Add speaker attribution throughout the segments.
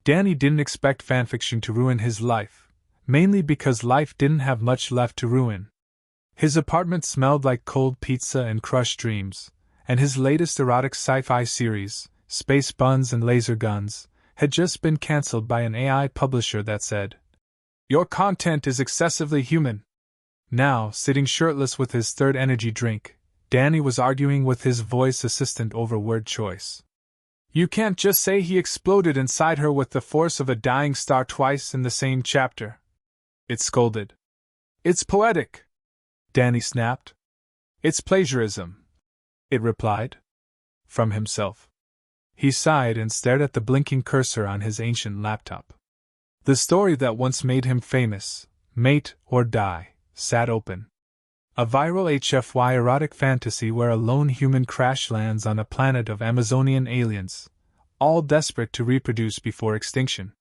Speaker 1: Danny didn't expect fanfiction to ruin his life, mainly because life didn't have much left to ruin. His apartment smelled like cold pizza and crushed dreams, and his latest erotic sci-fi series, Space Buns and Laser Guns, had just been cancelled by an AI publisher that said, "Your content is excessively human." Now, sitting shirtless with his third energy drink, Danny was arguing with his voice assistant over word choice. "You can't just say he exploded inside her with the force of a dying star twice in the same chapter," it scolded. "It's poetic," Danny snapped. "It's plagiarism," it replied. From himself. He sighed and stared at the blinking cursor on his ancient laptop. The story that once made him famous, Mate or Die, sat open. A viral HFY erotic fantasy where a lone human crash lands on a planet of Amazonian aliens, all desperate to reproduce before extinction.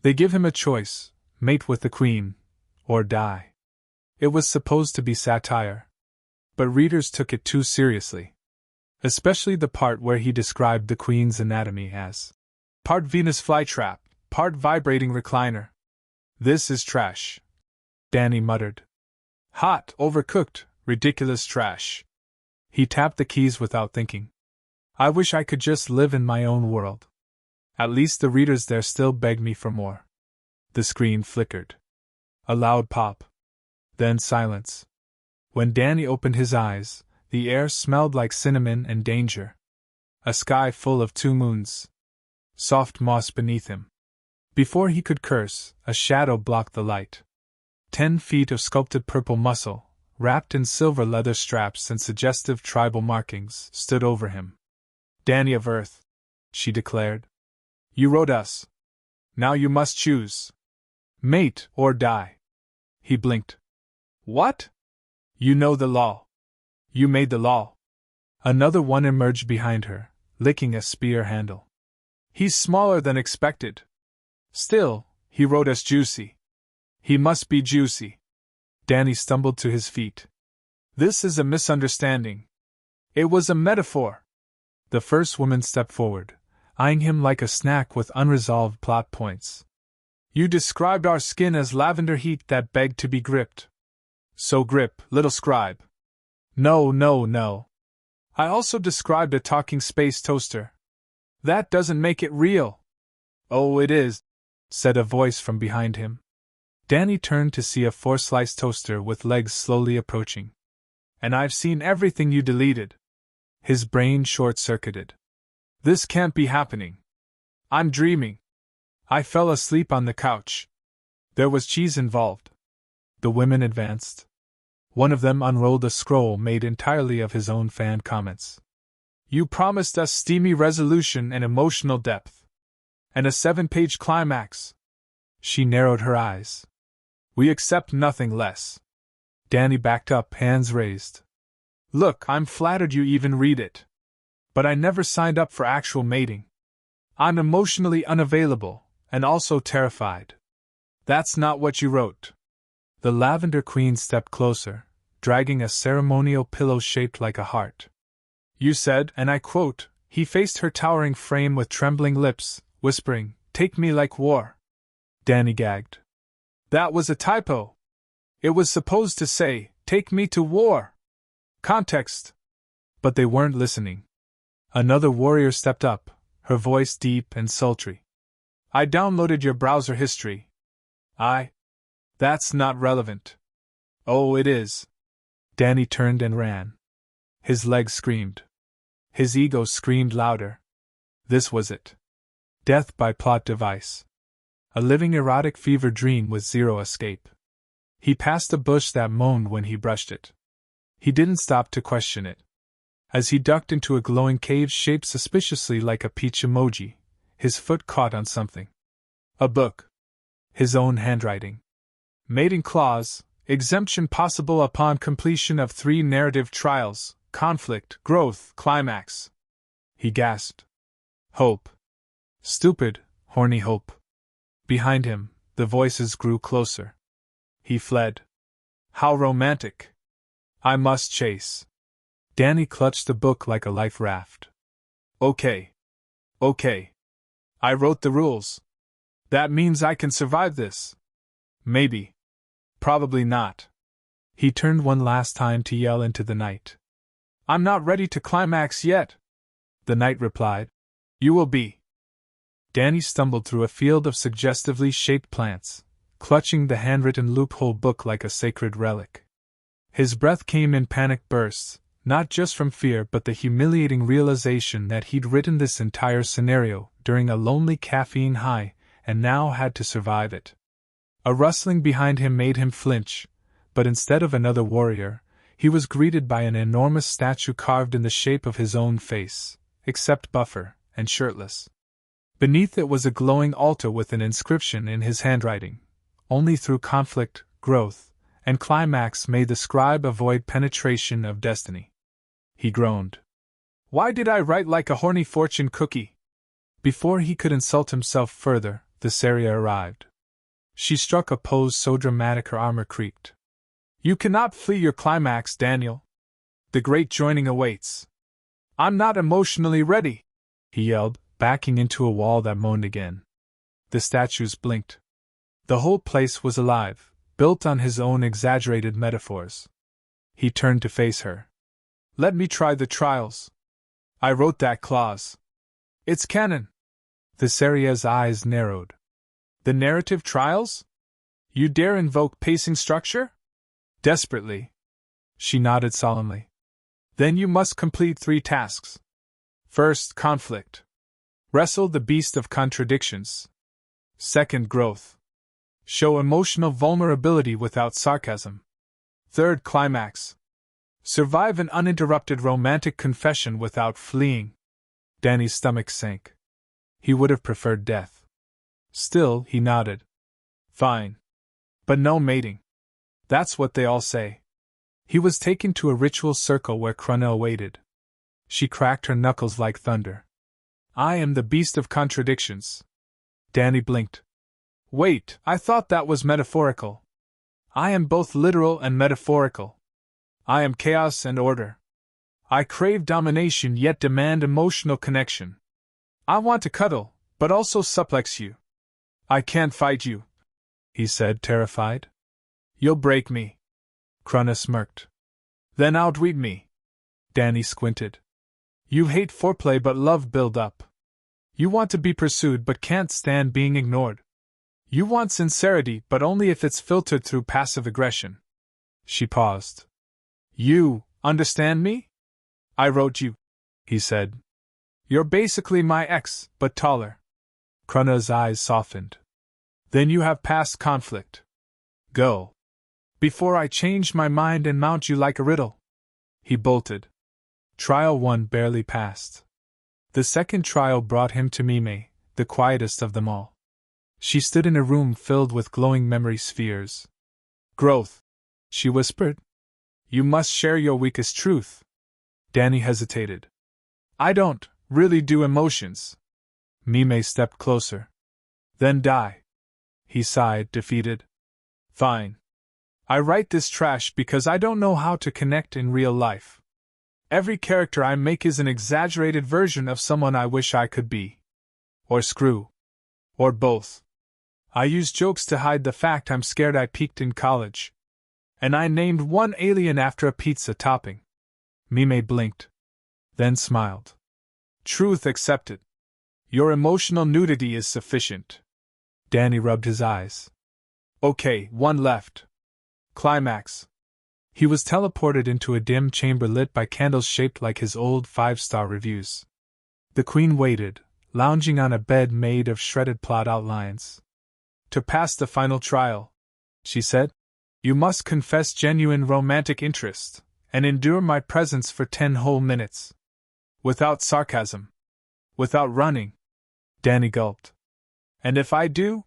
Speaker 1: They give him a choice: mate with the queen, or die. It was supposed to be satire, but readers took it too seriously. Especially the part where he described the queen's anatomy as part Venus flytrap, part vibrating recliner. "This is trash," Danny muttered. "Hot, overcooked, ridiculous trash." He tapped the keys without thinking. "I wish I could just live in my own world. At least the readers there still beg me for more." The screen flickered. A loud pop. Then silence. When Danny opened his eyes, the air smelled like cinnamon and danger. A sky full of two moons. Soft moss beneath him. Before he could curse, a shadow blocked the light. 10 feet of sculpted purple muscle, wrapped in silver leather straps and suggestive tribal markings, stood over him. "Danny of Earth," she declared. "You wrote us. Now you must choose. Mate or die." He blinked. "What?" "You know the law. You made the law." Another one emerged behind her, licking a spear handle. "He's smaller than expected. Still, he wrote us juicy. He must be juicy." Danny stumbled to his feet. "This is a misunderstanding. It was a metaphor." The first woman stepped forward, eyeing him like a snack with unresolved plot points. "You described our skin as lavender heat that begged to be gripped. So grip, little scribe." "No, no, no. I also described a talking space toaster. That doesn't make it real." "Oh, it is," said a voice from behind him. Danny turned to see a 4-slice toaster with legs slowly approaching. "And I've seen everything you deleted." His brain short-circuited. "This can't be happening. I'm dreaming. I fell asleep on the couch." There was cheese involved. The women advanced. One of them unrolled a scroll made entirely of his own fan comments. "You promised us steamy resolution and emotional depth. And a 7-page climax." She narrowed her eyes. "We accept nothing less." Danny backed up, hands raised. "Look, I'm flattered you even read it. But I never signed up for actual mating. I'm emotionally unavailable, and also terrified." "That's not what you wrote." The Lavender Queen stepped closer, dragging a ceremonial pillow shaped like a heart. "You said, and I quote," he faced her towering frame with trembling lips, whispering, "Take me like war." Danny gagged. "That was a typo. It was supposed to say, take me to war. Context." But they weren't listening. Another warrior stepped up, her voice deep and sultry. "I downloaded your browser history." That's not relevant." "Oh, it is." Danny turned and ran. His legs screamed. His ego screamed louder. This was it. Death by plot device. A living erotic fever dream with zero escape. He passed a bush that moaned when he brushed it. He didn't stop to question it. As he ducked into a glowing cave shaped suspiciously like a peach emoji, his foot caught on something. A book. His own handwriting. Mating clause, exemption possible upon completion of 3 narrative trials, conflict, growth, climax. He gasped. Hope. Stupid, horny hope. Behind him, the voices grew closer. He fled. How romantic. I must chase. Danny clutched the book like a life raft. Okay. I wrote the rules. That means I can survive this. Maybe. Probably not. He turned one last time to yell into the night. I'm not ready to climax yet. The night replied. You will be. Danny stumbled through a field of suggestively shaped plants, clutching the handwritten loophole book like a sacred relic. His breath came in panic bursts, not just from fear but the humiliating realization that he'd written this entire scenario during a lonely caffeine high and now had to survive it. A rustling behind him made him flinch, but instead of another warrior, he was greeted by an enormous statue carved in the shape of his own face, except buffer and shirtless. Beneath it was a glowing altar with an inscription in his handwriting. Only through conflict, growth, and climax may the scribe avoid penetration of destiny. He groaned. Why did I write like a horny fortune cookie? Before he could insult himself further, the Saria arrived. She struck a pose so dramatic her armor creaked. You cannot flee your climax, Daniel. The great joining awaits. I'm not emotionally ready, he yelled, backing into a wall that moaned again. The statues blinked. The whole place was alive, built on his own exaggerated metaphors. He turned to face her. Let me try the trials. I wrote that clause. It's canon. The Saria's eyes narrowed. The narrative trials? You dare invoke pacing structure? Desperately. She nodded solemnly. Then you must complete 3 tasks. First, conflict. Wrestle the beast of contradictions. Second, growth. Show emotional vulnerability without sarcasm. Third, climax. Survive an uninterrupted romantic confession without fleeing. Danny's stomach sank. He would have preferred death. Still, he nodded. Fine. But no mating. That's what they all say. He was taken to a ritual circle where Kruna awaited. She cracked her knuckles like thunder. I am the beast of contradictions. Danny blinked. Wait, I thought that was metaphorical. I am both literal and metaphorical. I am chaos and order. I crave domination yet demand emotional connection. I want to cuddle, but also suplex you. I can't fight you, he said, terrified. You'll break me. Kruna smirked. Then outweed me. Danny squinted. You hate foreplay but love build-up. You want to be pursued but can't stand being ignored. You want sincerity but only if it's filtered through passive aggression. She paused. You understand me? I wrote you, he said. You're basically my ex, but taller. Kruna's eyes softened. Then you have passed conflict. Go. Before I change my mind and mount you like a riddle. He bolted. Trial 1 barely passed. The second trial brought him to Mime, the quietest of them all. She stood in a room filled with glowing memory spheres. Growth, she whispered. You must share your weakest truth. Danny hesitated. I don't really do emotions. Mime stepped closer. Then die. He sighed, defeated. Fine. I write this trash because I don't know how to connect in real life. Every character I make is an exaggerated version of someone I wish I could be. Or screw. Or both. I use jokes to hide the fact I'm scared I peaked in college. And I named one alien after a pizza topping. Mime blinked. Then smiled. Truth accepted. Your emotional nudity is sufficient. Danny rubbed his eyes. Okay, 1 left. Climax. He was teleported into a dim chamber lit by candles shaped like his old 5-star reviews. The Queen waited, lounging on a bed made of shredded plot outlines. To pass the final trial, she said, you must confess genuine romantic interest, and endure my presence for 10 whole minutes. Without sarcasm. Without running. Danny gulped. And if I do?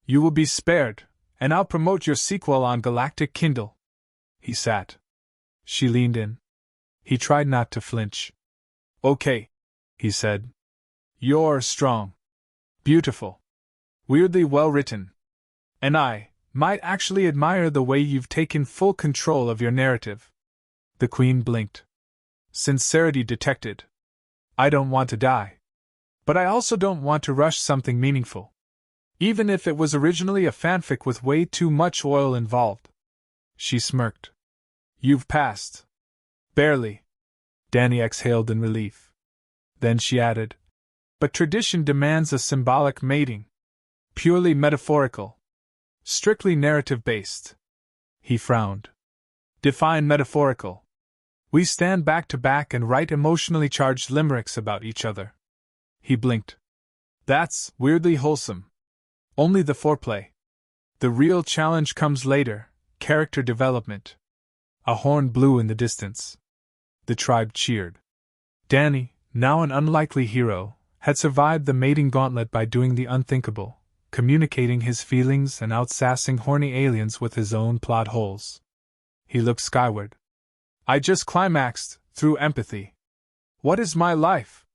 Speaker 1: You will be spared, and I'll promote your sequel on Galactic Kindle. He sat. She leaned in. He tried not to flinch. Okay, he said. You're strong. Beautiful. Weirdly well written. And I might actually admire the way you've taken full control of your narrative. The Queen blinked. Sincerity detected. I don't want to die. But I also don't want to rush something meaningful. Even if it was originally a fanfic with way too much oil involved. She smirked. You've passed. Barely. Danny exhaled in relief. Then she added, but tradition demands a symbolic mating. Purely metaphorical. Strictly narrative-based. He frowned. Define metaphorical. We stand back to back and write emotionally charged limericks about each other. He blinked. That's weirdly wholesome. Only the foreplay. The real challenge comes later, character development. A horn blew in the distance. The tribe cheered. Danny, now an unlikely hero, had survived the mating gauntlet by doing the unthinkable, communicating his feelings and outsassing horny aliens with his own plot holes. He looked skyward. I just climaxed, through empathy. What is my life?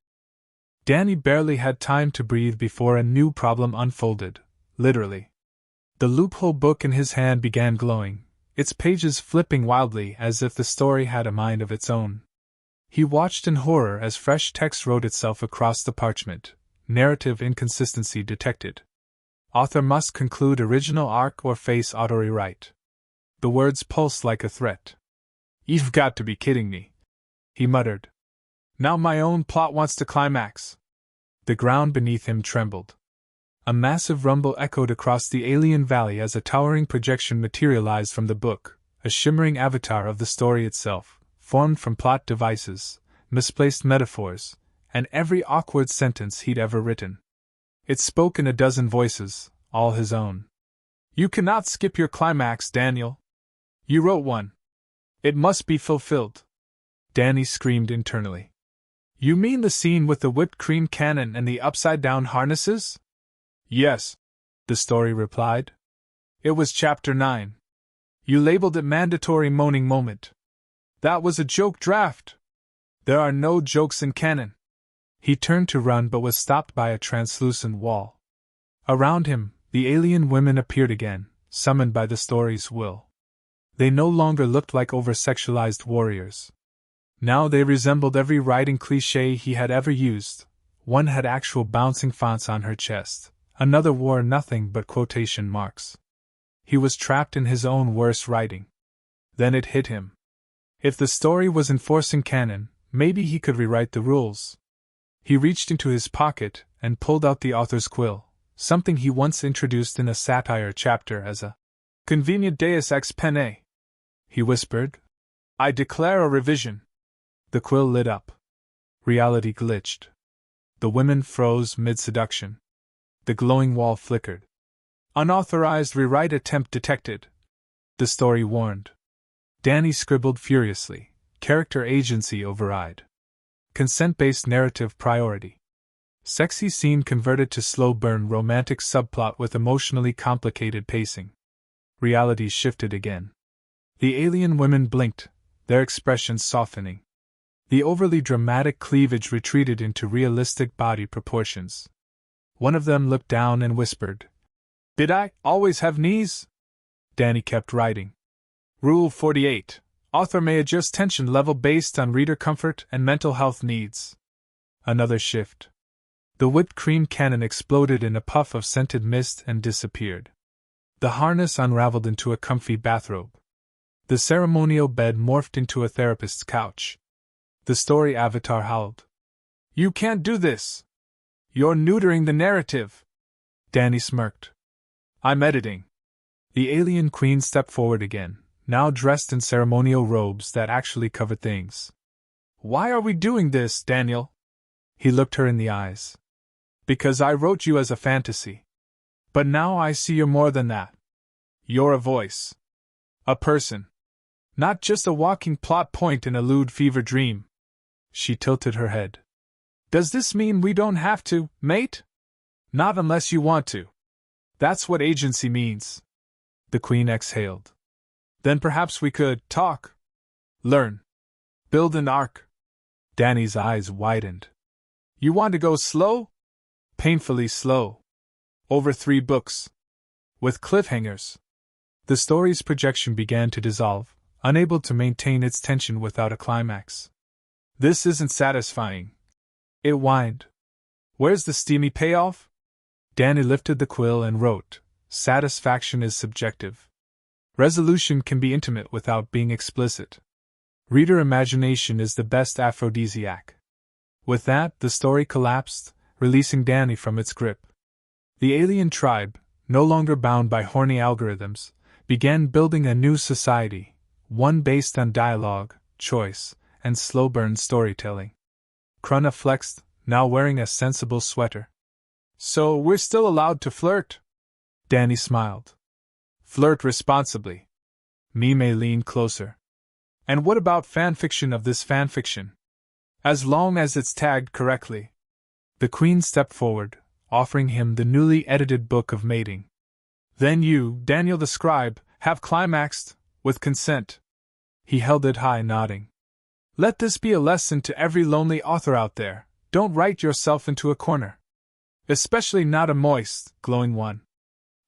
Speaker 1: Danny barely had time to breathe before a new problem unfolded, literally. The loophole book in his hand began glowing, its pages flipping wildly as if the story had a mind of its own. He watched in horror as fresh text wrote itself across the parchment, narrative inconsistency detected. Author must conclude original arc or face auto-rewrite. The words pulsed like a threat. You've got to be kidding me, he muttered. Now my own plot wants to climax. The ground beneath him trembled. A massive rumble echoed across the alien valley as a towering projection materialized from the book, a shimmering avatar of the story itself, formed from plot devices, misplaced metaphors, and every awkward sentence he'd ever written. It spoke in a dozen voices, all his own. You cannot skip your climax, Daniel. You wrote one. It must be fulfilled. Danny screamed internally. You mean the scene with the whipped cream cannon and the upside-down harnesses? Yes, the story replied. It was Chapter 9. You labeled it Mandatory Moaning Moment. That was a joke draft. There are no jokes in canon. He turned to run but was stopped by a translucent wall. Around him, the alien women appeared again, summoned by the story's will. They no longer looked like over-sexualized warriors. Now they resembled every writing cliché he had ever used. One had actual bouncing fonts on her chest, another wore nothing but quotation marks. He was trapped in his own worst writing. Then it hit him. If the story was enforcing canon, maybe he could rewrite the rules. He reached into his pocket and pulled out the author's quill, something he once introduced in a satire chapter as a convenient deus ex pene. He whispered, I declare a revision. The quill lit up. Reality glitched. The women froze mid-seduction. The glowing wall flickered. Unauthorized rewrite attempt detected. The story warned. Danny scribbled furiously. Character agency override. Consent-based narrative priority. Sexy scene converted to slow burn romantic subplot with emotionally complicated pacing. Reality shifted again. The alien women blinked, their expressions softening. The overly dramatic cleavage retreated into realistic body proportions. One of them looked down and whispered, Did I always have knees? Danny kept writing. Rule 48. Author may adjust tension level based on reader comfort and mental health needs. Another shift. The whipped cream cannon exploded in a puff of scented mist and disappeared. The harness unraveled into a comfy bathrobe. The ceremonial bed morphed into a therapist's couch. The story avatar howled. You can't do this! You're neutering the narrative! Danny smirked. I'm editing. The alien queen stepped forward again, now dressed in ceremonial robes that actually covered things. Why are we doing this, Daniel? He looked her in the eyes. Because I wrote you as a fantasy. But now I see you're more than that. You're a voice. A person. Not just a walking plot point in a lewd fever dream. She tilted her head. Does this mean we don't have to, mate? Not unless you want to. That's what agency means. The queen exhaled. Then perhaps we could talk. Learn. Build an arc. Danny's eyes widened. You want to go slow? Painfully slow. Over 3 books. With cliffhangers. The story's projection began to dissolve, unable to maintain its tension without a climax. This isn't satisfying. It whined. Where's the steamy payoff? Danny lifted the quill and wrote, "Satisfaction is subjective. Resolution can be intimate without being explicit. Reader imagination is the best aphrodisiac." With that, the story collapsed, releasing Danny from its grip. The alien tribe, no longer bound by horny algorithms, began building a new society, one based on dialogue, choice, and slow-burn storytelling. Kruna flexed, now wearing a sensible sweater. "So we're still allowed to flirt?" Danny smiled. "Flirt responsibly." Mime leaned closer. "And what about fanfiction of this fanfiction? As long as it's tagged correctly." The Queen stepped forward, offering him the newly edited Book of Mating. "Then you, Daniel the Scribe, have climaxed, with consent." He held it high, nodding. "Let this be a lesson to every lonely author out there: don't write yourself into a corner. Especially not a moist, glowing one."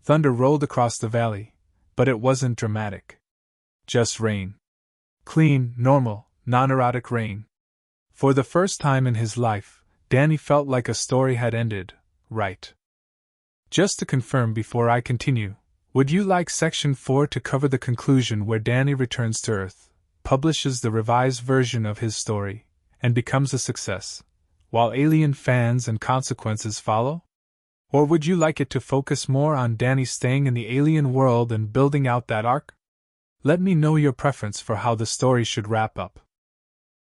Speaker 1: Thunder rolled across the valley, but it wasn't dramatic. Just rain. Clean, normal, non-erotic rain. For the first time in his life, Danny felt like a story had ended, right. Just to confirm before I continue, would you like Section 4 to cover the conclusion where Danny returns to Earth, publishes the revised version of his story, and becomes a success, while alien fans and consequences follow? Or would you like it to focus more on Danny staying in the alien world and building out that arc? Let me know your preference for how the story should wrap up.